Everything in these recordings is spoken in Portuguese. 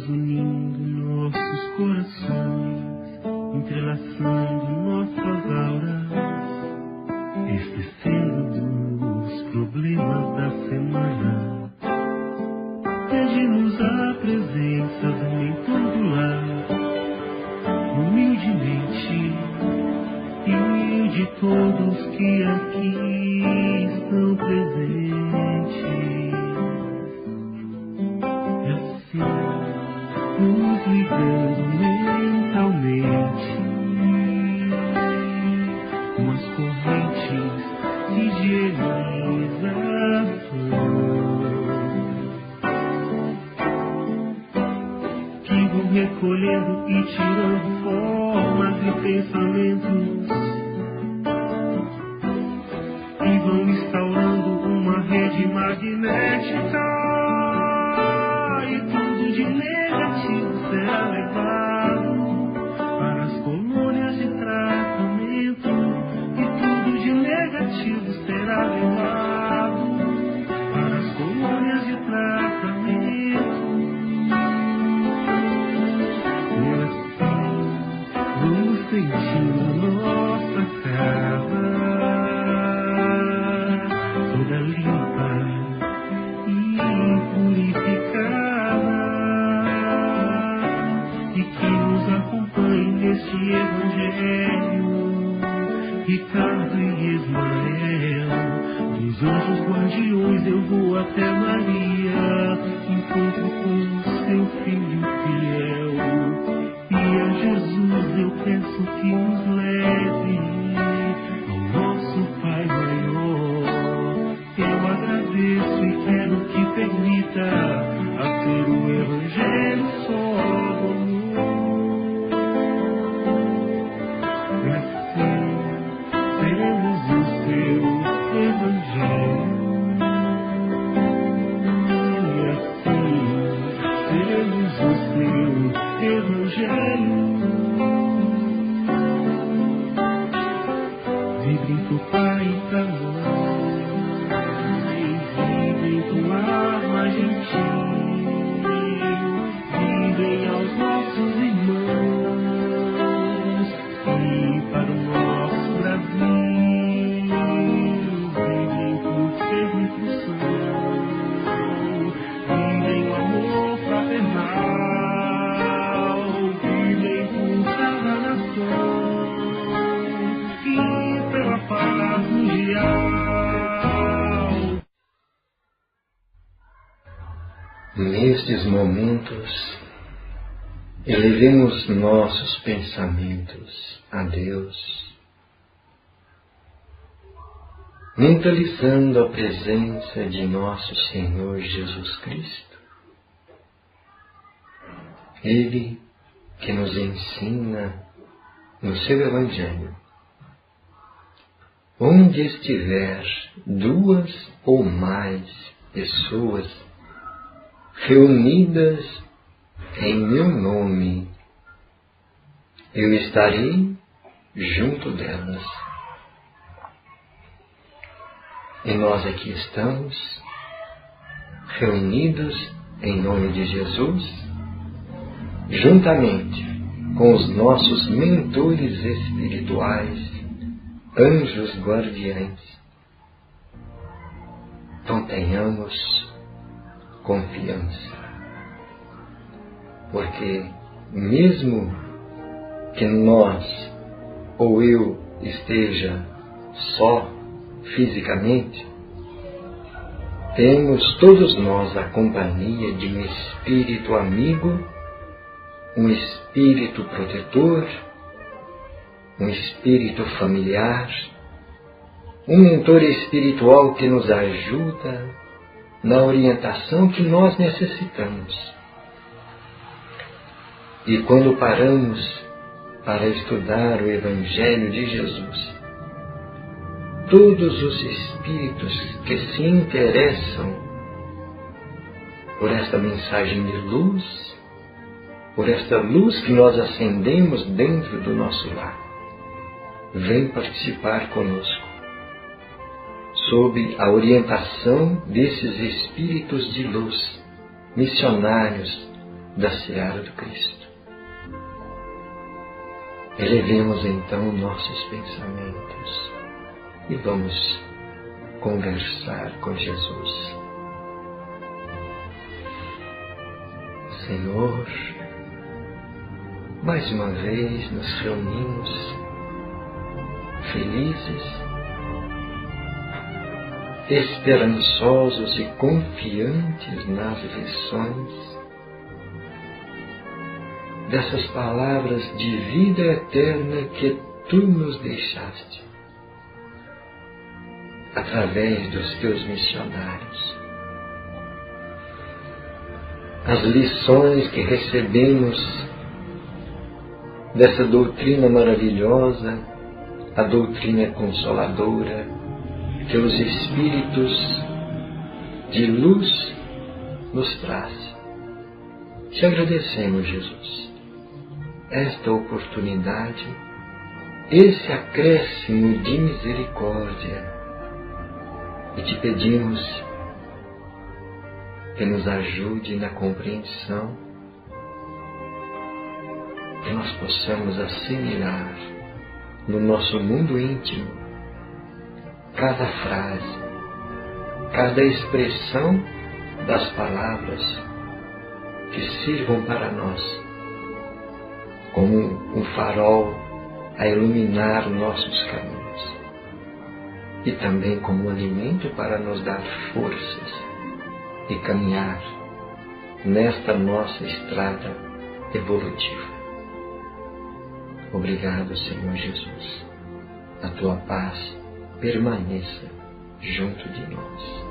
unindo nossos corações, entrelaçando nossas auras, esquecendo dos problemas da semana. Pede-nos a presença do mentor do lar, humildemente, e de todos que aqui estão presentes. E assim, nos ligando mentalmente com as correntes de higienização que vão recolhendo e tirando formas e pensamentos e vão instaurando uma rede magnética, e tudo de negativo será levado para as colônias de tratamento, e tudo de negativo será levado para as colônias de tratamento. E assim vamos sentindo nossa casa toda limpa e purificada, e que nos acompanhe neste Evangelho Ricardo e Ismael. Dos anjos guardiões eu vou até Maria, encontro com seu filho fiel, e a Jesus eu peço que nos leve ao nosso Pai maior. Eu agradeço e quero que permita a ser o Evangelho só do amor. E assim seremos o seu Evangelho. E assim seremos o seu Evangelho. Vibrem pro Pai e pra Mãe, vibrem pro ar mais gentil, vibrem aos nossos irmãos e para o nosso Brasil, vibrem pro fervo e pro santo, vibrem o amor fraternal, vibrem por cada nação e pela paz mundial. Nestes momentos, elevemos nossos pensamentos a Deus, mentalizando a presença de nosso Senhor Jesus Cristo. Ele que nos ensina no seu Evangelho: onde estiver 2 ou mais pessoas reunidas em meu nome, eu estarei junto delas. E nós aqui estamos, reunidos em nome de Jesus, juntamente com os nossos mentores espirituais, anjos guardiães. Então tenhamos confiança, porque mesmo que nós ou eu esteja só fisicamente, temos todos nós a companhia de um espírito amigo, um espírito protetor, um espírito familiar, um mentor espiritual que nos ajuda na orientação que nós necessitamos. E quando paramos para estudar o Evangelho de Jesus, todos os espíritos que se interessam por esta mensagem de luz, por esta luz que nós acendemos dentro do nosso lar, vêm participar conosco, sob a orientação desses espíritos de luz, missionários da seara do Cristo. Elevemos então nossos pensamentos e vamos conversar com Jesus. Senhor, mais uma vez nos reunimos felizes, esperançosos e confiantes nas lições dessas palavras de vida eterna que Tu nos deixaste através dos Teus missionários. As lições que recebemos dessa doutrina maravilhosa, a doutrina consoladora, que os Espíritos de luz nos trazem. Te agradecemos, Jesus, esta oportunidade, esse acréscimo de misericórdia, e te pedimos que nos ajude na compreensão, que nós possamos assimilar no nosso mundo íntimo cada frase, cada expressão das palavras que sirvam para nós como um farol a iluminar nossos caminhos e também como um alimento para nos dar forças e caminhar nesta nossa estrada evolutiva. Obrigado, Senhor Jesus. A Tua paz permaneça junto de nós.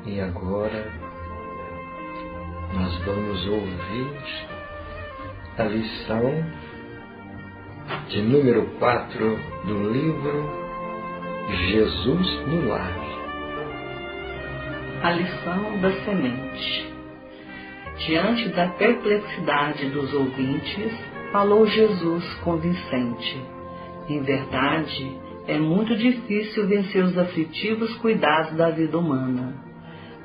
E agora nós vamos ouvir a lição de número 4 do livro Jesus no Lar. A lição da semente. Diante da perplexidade dos ouvintes, falou Jesus convincente. Em verdade, é muito difícil vencer os aflitivos cuidados da vida humana.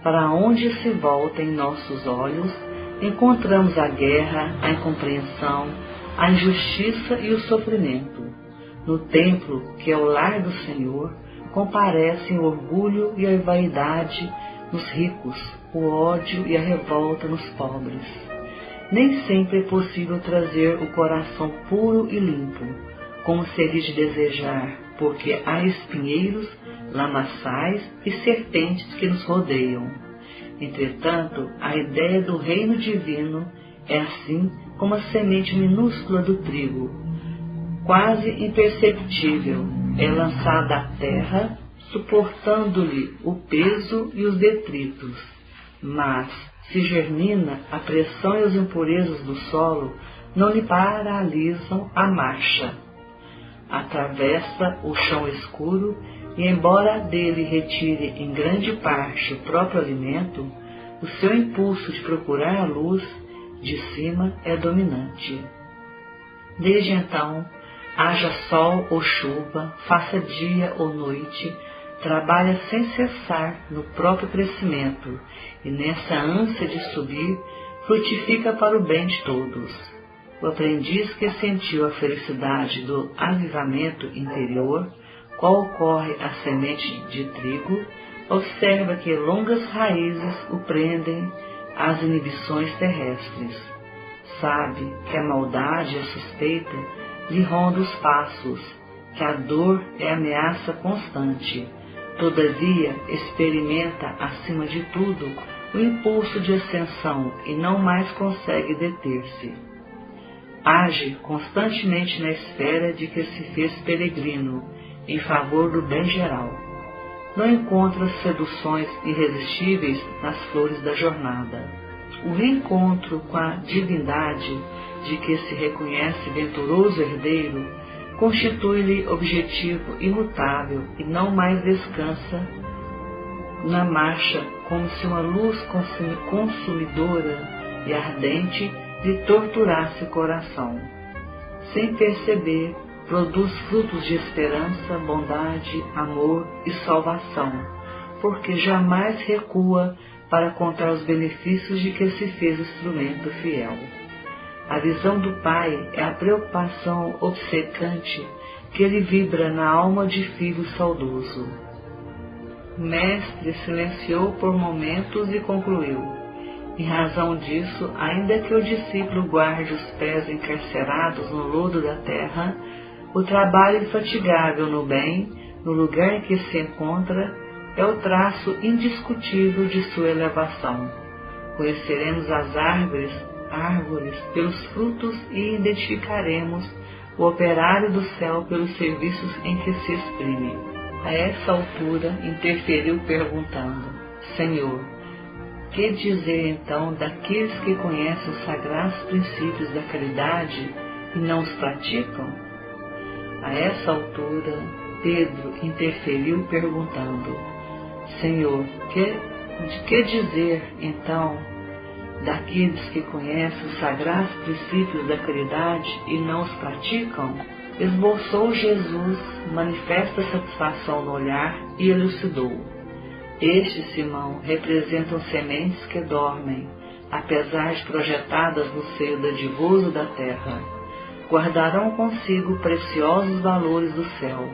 Para onde se voltem nossos olhos, encontramos a guerra, a incompreensão, a injustiça e o sofrimento. No templo, que é o lar do Senhor, comparecem o orgulho e a vaidade nos ricos, o ódio e a revolta nos pobres. Nem sempre é possível trazer o coração puro e limpo, como seria de desejar, porque há espinheiros, lamaçais e serpentes que nos rodeiam. Entretanto, a ideia do reino divino é assim como a semente minúscula do trigo, quase imperceptível, é lançada à terra, suportando-lhe o peso e os detritos. Mas, se germina, a pressão e as impurezas do solo não lhe paralisam a marcha. Atravessa o chão escuro e, embora dele retire em grande parte o próprio alimento, o seu impulso de procurar a luz de cima é dominante. Desde então, haja sol ou chuva, faça dia ou noite, trabalha sem cessar no próprio crescimento e nessa ânsia de subir, frutifica para o bem de todos. O aprendiz que sentiu a felicidade do avivamento interior, qual ocorre à semente de trigo, observa que longas raízes o prendem às inibições terrestres. Sabe que a maldade e a suspeita lhe rondam os passos, que a dor é ameaça constante. Todavia, experimenta, acima de tudo, o impulso de ascensão e não mais consegue deter-se. Age constantemente na esfera de que se fez peregrino, em favor do bem geral. Não encontra seduções irresistíveis nas flores da jornada. O reencontro com a divindade de que se reconhece venturoso herdeiro constitui-lhe objetivo imutável e não mais descansa na marcha, como se uma luz consumidora e ardente lhe torturasse o coração. Sem perceber, produz frutos de esperança, bondade, amor e salvação, porque jamais recua para contar os benefícios de que se fez instrumento fiel. A visão do Pai é a preocupação obcecante que ele vibra na alma de filho saudoso. O mestre silenciou por momentos e concluiu: em razão disso, ainda que o discípulo guarde os pés encarcerados no lodo da terra, o trabalho infatigável no bem, no lugar em que se encontra, é o traço indiscutível de sua elevação. Conheceremos as árvores pelos frutos e identificaremos o operário do céu pelos serviços em que se exprime. A essa altura, interferiu perguntando: Senhor, que dizer então daqueles que conhecem os sagrados princípios da caridade e não os praticam? A essa altura, Pedro interferiu perguntando: Senhor, que dizer então daqueles que conhecem os sagrados princípios da caridade e não os praticam? Esboçou Jesus manifesta satisfação no olhar e elucidou: estes, Simão, representam sementes que dormem, apesar de projetadas no seio dadivoso da terra. Guardarão consigo preciosos valores do céu,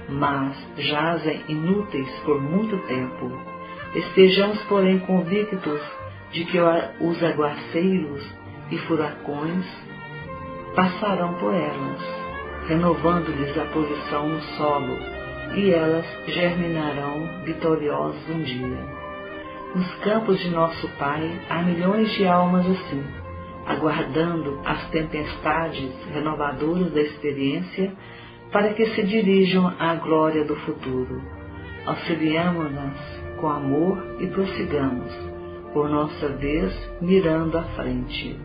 mas jazem inúteis por muito tempo. Estejamos, porém, convictos de que os aguaceiros e furacões passarão por elas, renovando-lhes a posição no solo, e elas germinarão vitoriosas um dia. Nos campos de nosso Pai há milhões de almas assim, aguardando as tempestades renovadoras da experiência para que se dirijam à glória do futuro. Auxiliamo-nas com amor e prossigamos, por nossa vez, mirando à frente.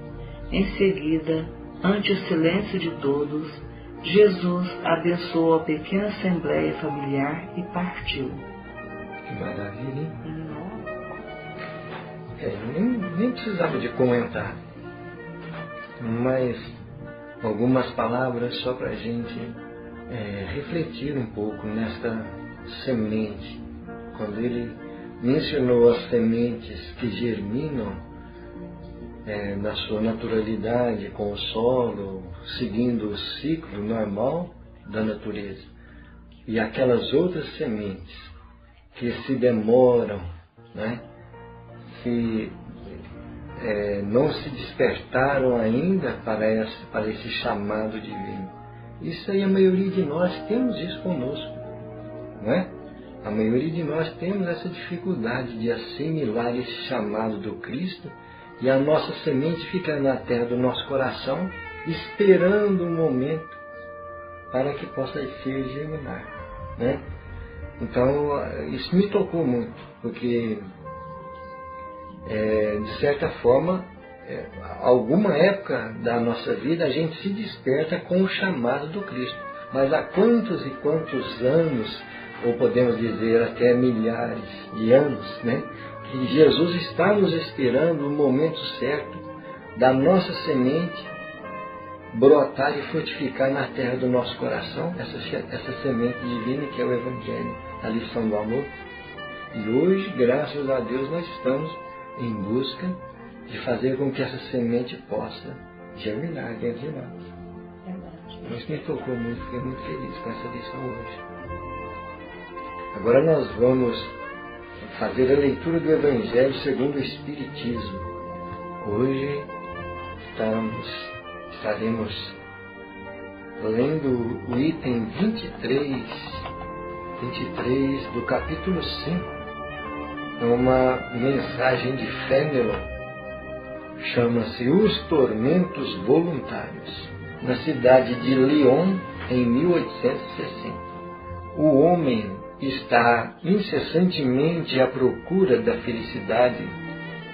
Em seguida, ante o silêncio de todos, Jesus abençoou a pequena assembleia familiar e partiu. Que maravilha, hein? Nem precisava de comentar, mas algumas palavras só para a gente refletir um pouco nesta semente. Quando ele mencionou as sementes que germinam na sua naturalidade, com o solo, seguindo o ciclo normal da natureza, e aquelas outras sementes que se demoram, que não se despertaram ainda para esse chamado divino. Isso aí, a maioria de nós temos isso conosco, não é? A maioria de nós temos essa dificuldade de assimilar esse chamado do Cristo, e a nossa semente fica na terra do nosso coração, esperando um momento para que possa ser germinar, né? Então, isso me tocou muito, porque, de certa forma, alguma época da nossa vida a gente se desperta com o chamado do Cristo. Mas há quantos e quantos anos, ou podemos dizer até milhares de anos, que Jesus está nos esperando o momento certo da nossa semente brotar e frutificar na terra do nosso coração, essa semente divina que é o Evangelho, a lição do amor. E hoje, graças a Deus, nós estamos em busca de fazer com que essa semente possa germinar dentro de nós. Isso me tocou muito, fiquei muito feliz com essa lição hoje. Agora nós vamos fazer a leitura do Evangelho segundo o Espiritismo. Hoje estaremos lendo o item 23 do capítulo 5. É uma mensagem de Fénelon, chama-se Os Tormentos Voluntários, na cidade de Lyon, em 1860. O homem está incessantemente à procura da felicidade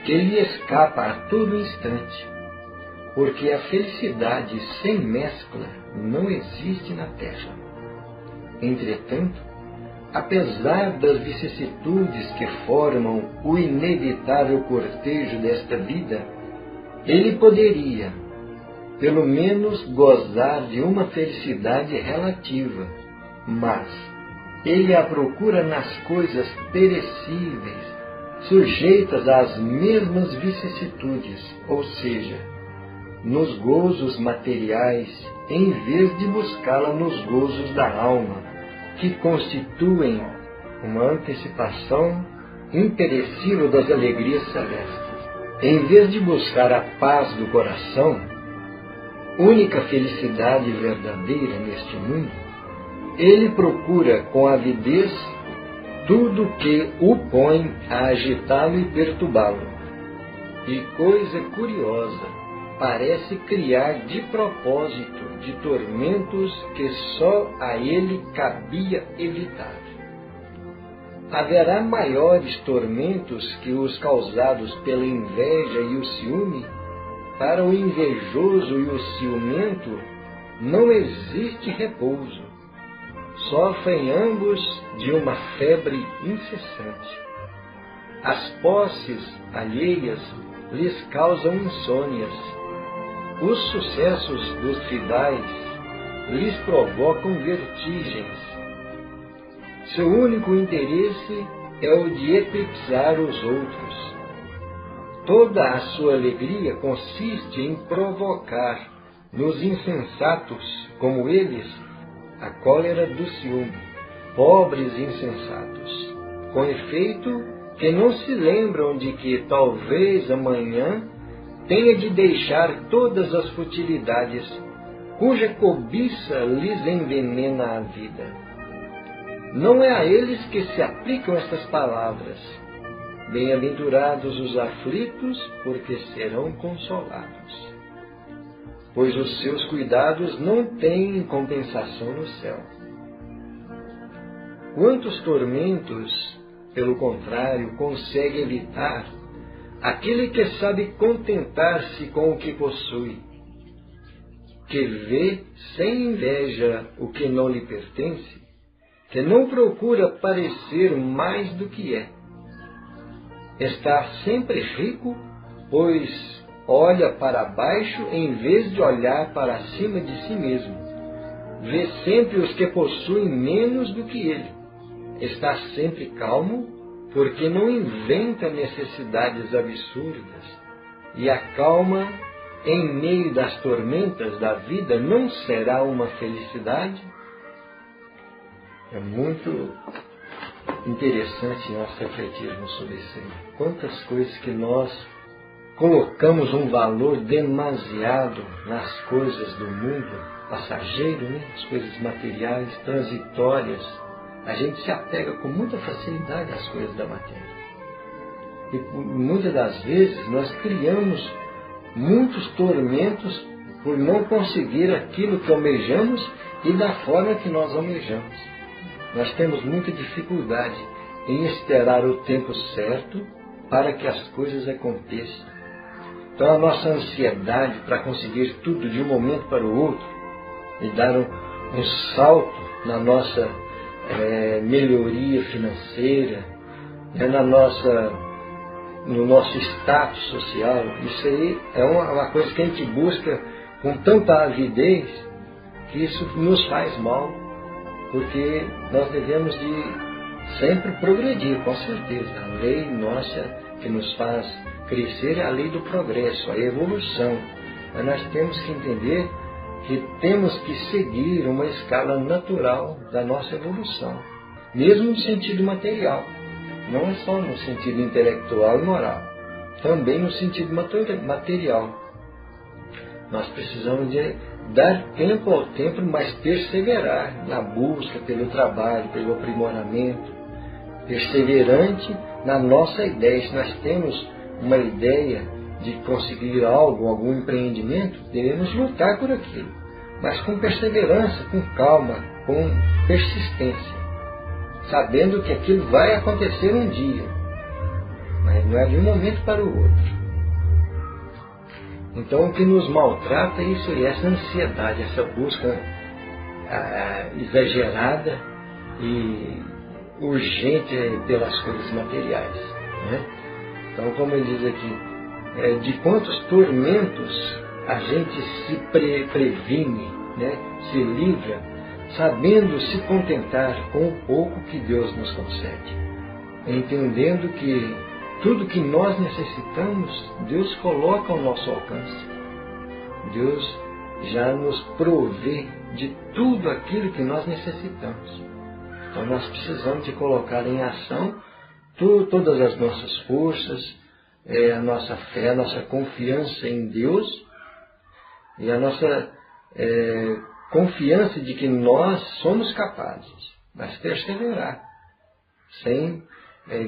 que lhe escapa a todo instante, porque a felicidade sem mescla não existe na terra. Entretanto, apesar das vicissitudes que formam o inevitável cortejo desta vida, ele poderia, pelo menos gozar de uma felicidade relativa, mas ele a procura nas coisas perecíveis, sujeitas às mesmas vicissitudes, ou seja, nos gozos materiais, em vez de buscá-la nos gozos da alma, que constituem uma antecipação imperecível das alegrias celestes. Em vez de buscar a paz do coração, única felicidade verdadeira neste mundo, ele procura com avidez tudo que o põe a agitá-lo e perturbá-lo. E coisa curiosa, parece criar de propósito de tormentos que só a ele cabia evitar. Haverá maiores tormentos que os causados pela inveja e o ciúme? Para o invejoso e o ciumento não existe repouso. Sofrem ambos de uma febre incessante. As posses alheias lhes causam insônias. Os sucessos dos rivais lhes provocam vertigens. Seu único interesse é o de eclipsar os outros. Toda a sua alegria consiste em provocar nos insensatos, como eles, a cólera do ciúme, pobres insensatos, com efeito que não se lembram de que talvez amanhã tenha de deixar todas as futilidades, cuja cobiça lhes envenena a vida. Não é a eles que se aplicam estas palavras. Bem-aventurados os aflitos, porque serão consolados. Pois os seus cuidados não têm compensação no céu. Quantos tormentos, pelo contrário, consegue evitar aquele que sabe contentar-se com o que possui, que vê sem inveja o que não lhe pertence, que não procura parecer mais do que é. Está sempre rico, pois olha para baixo em vez de olhar para cima de si mesmo. Vê sempre os que possuem menos do que ele. Está sempre calmo, porque não inventa necessidades absurdas. E a calma, em meio das tormentas da vida, não será uma felicidade? É muito interessante nós refletirmos sobre isso aí. Quantas coisas que nós colocamos um valor demasiado nas coisas do mundo passageiro, né? As coisas materiais, transitórias. A gente se apega com muita facilidade às coisas da matéria. E muitas das vezes nós criamos muitos tormentos por não conseguir aquilo que almejamos e da forma que nós almejamos. Nós temos muita dificuldade em esperar o tempo certo para que as coisas aconteçam. Então a nossa ansiedade para conseguir tudo de um momento para o outro e dar um salto na nossa melhoria financeira, no nosso status social, isso aí é uma coisa que a gente busca com tanta avidez que isso nos faz mal. Porque nós devemos de sempre progredir, com certeza. A lei nossa que nos faz crescer é a lei do progresso, a evolução. Mas nós temos que entender que temos que seguir uma escala natural da nossa evolução, mesmo no sentido material. Não é só no sentido intelectual e moral, também no sentido material. Nós precisamos de dar tempo ao tempo, mas perseverar na busca pelo trabalho, pelo aprimoramento, perseverante na nossa ideia. Se nós temos uma ideia de conseguir algo, algum empreendimento, devemos lutar por aquilo, mas com perseverança, com calma, com persistência, sabendo que aquilo vai acontecer um dia, mas não é de um momento para o outro. Então, o que nos maltrata é isso aí, essa ansiedade, essa busca exagerada e urgente pelas coisas materiais, né? Então, como ele diz aqui, de quantos tormentos a gente se previne, né? Se livra, sabendo se contentar com o pouco que Deus nos concede, entendendo que tudo que nós necessitamos, Deus coloca ao nosso alcance. Deus já nos provê de tudo aquilo que nós necessitamos. Então nós precisamos de colocar em ação todas as nossas forças, a nossa fé, a nossa confiança em Deus e a nossa confiança de que nós somos capazes, mas perseverar, sem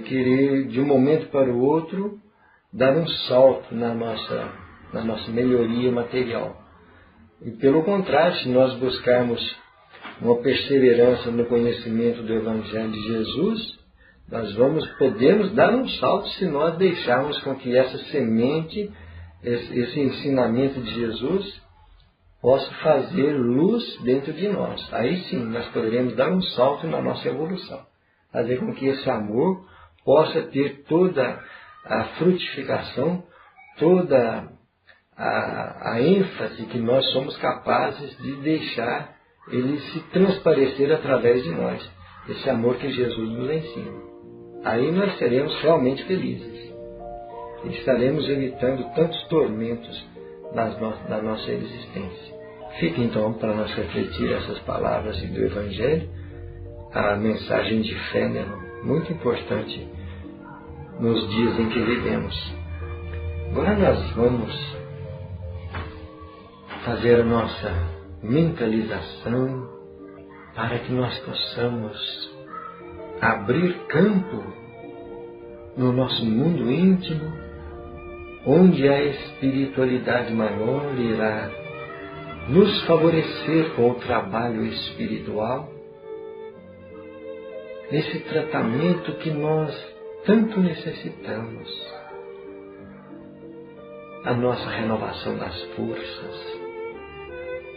querer de um momento para o outro dar um salto na nossa melhoria material. E pelo contrário, se nós buscarmos uma perseverança no conhecimento do Evangelho de Jesus, nós podemos dar um salto se nós deixarmos com que essa semente, esse ensinamento de Jesus, possa fazer luz dentro de nós. Aí sim, nós poderemos dar um salto na nossa evolução. Fazer com que esse amor possa ter toda a frutificação, toda a ênfase que nós somos capazes de deixar ele se transparecer através de nós. Esse amor que Jesus nos ensina. Aí nós seremos realmente felizes. E estaremos evitando tantos tormentos na nossa existência. Fica então para nós refletir essas palavras do Evangelho, a mensagem de fé, né, muito importante nos dias em que vivemos. Agora nós vamos fazer a nossa mentalização para que nós possamos abrir campo no nosso mundo íntimo, onde a espiritualidade maior irá nos favorecer com o trabalho espiritual, nesse tratamento que nós tanto necessitamos, a nossa renovação das forças,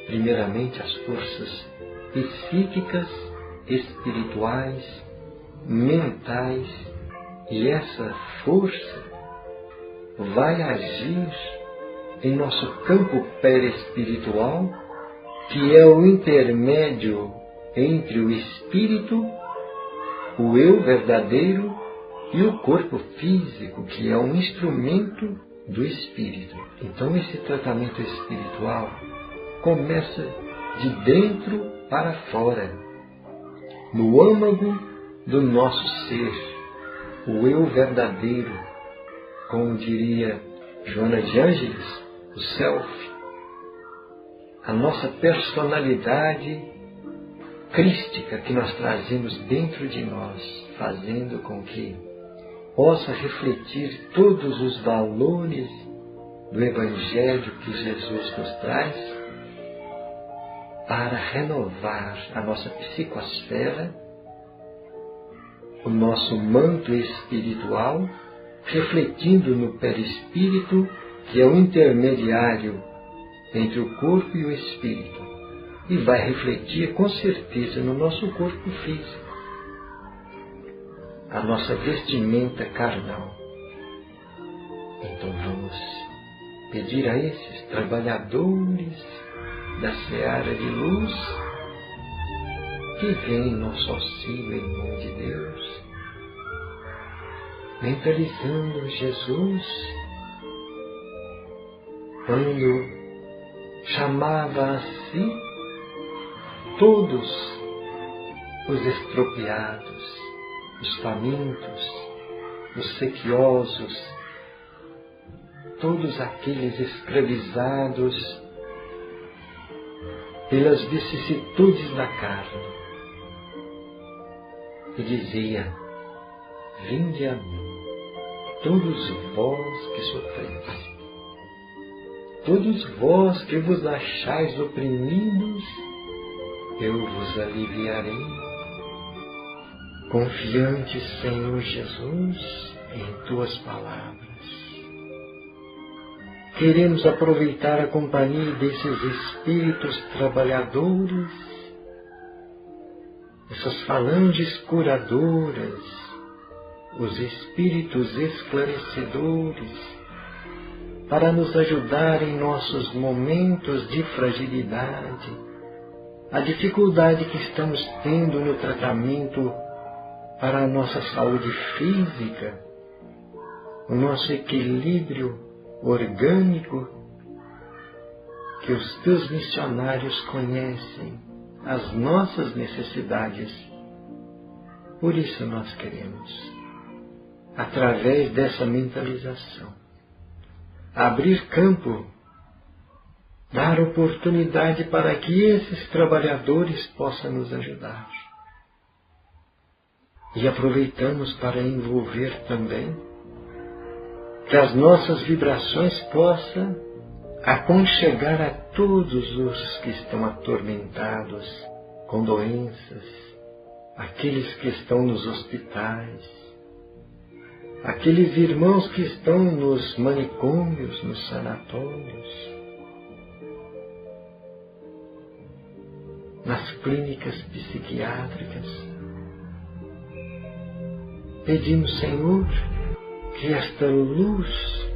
primeiramente as forças psíquicas, espirituais, mentais, e essa força vai agir em nosso campo perespiritual, que é o intermédio entre o espírito, o eu verdadeiro, e o corpo físico, que é um instrumento do espírito. Então esse tratamento espiritual começa de dentro para fora, no âmago do nosso ser, o eu verdadeiro, como diria Joana de Ângeles, o self, a nossa personalidade crística que nós trazemos dentro de nós, fazendo com que possa refletir todos os valores do Evangelho que Jesus nos traz, para renovar a nossa psicosfera, o nosso manto espiritual, refletindo no perispírito, que é o intermediário entre o corpo e o espírito, e vai refletir com certeza no nosso corpo físico, a nossa vestimenta carnal. Então vamos pedir a esses trabalhadores da seara de luz que vem em nosso auxílio em nome de Deus, mentalizando Jesus quando chamava a si todos os estropiados, os famintos, os sequiosos, todos aqueles escravizados pelas vicissitudes da carne, e dizia: vinde a mim, todos vós que sofreis, todos vós que vos achais oprimidos, eu vos aliviarei. Confiante, Senhor Jesus, em tuas palavras, queremos aproveitar a companhia desses espíritos trabalhadores, essas falanges curadoras, os espíritos esclarecedores, para nos ajudar em nossos momentos de fragilidade, a dificuldade que estamos tendo no tratamento para a nossa saúde física, o nosso equilíbrio orgânico, que os teus missionários conhecem as nossas necessidades. Por isso nós queremos, através dessa mentalização, abrir campo, dar oportunidade para que esses trabalhadores possam nos ajudar. E aproveitamos para envolver também que as nossas vibrações possam aconchegar a todos os que estão atormentados com doenças, aqueles que estão nos hospitais, aqueles irmãos que estão nos manicômios, nos sanatórios, nas clínicas psiquiátricas. Pedimos, Senhor, que esta luz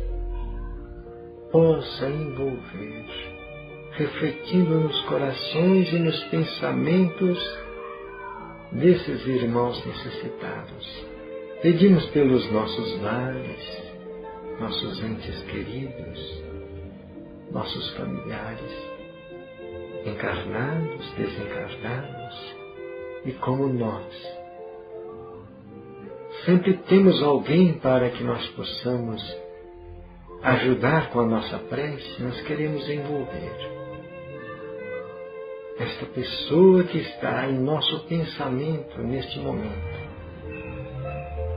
possa envolver, refletindo nos corações e nos pensamentos desses irmãos necessitados. Pedimos pelos nossos lares, nossos entes queridos, nossos familiares, encarnados, desencarnados, e como nós sempre temos alguém para que nós possamos ajudar com a nossa prece, nós queremos envolver esta pessoa que está em nosso pensamento neste momento.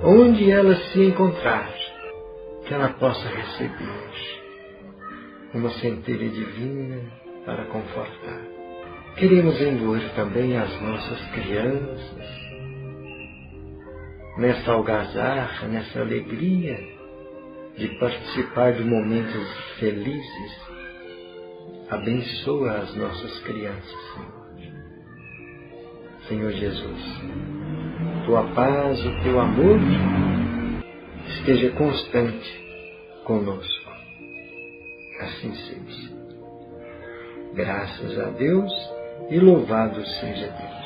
Onde ela se encontrar, que ela possa receber uma centelha divina para confortar. Queremos envolver também as nossas crianças nessa algazarra, nessa alegria de participar de momentos felizes. Abençoa as nossas crianças, Senhor. Senhor Jesus, tua paz, o teu amor esteja constante conosco. Assim seja. Graças a Deus e louvado seja Deus.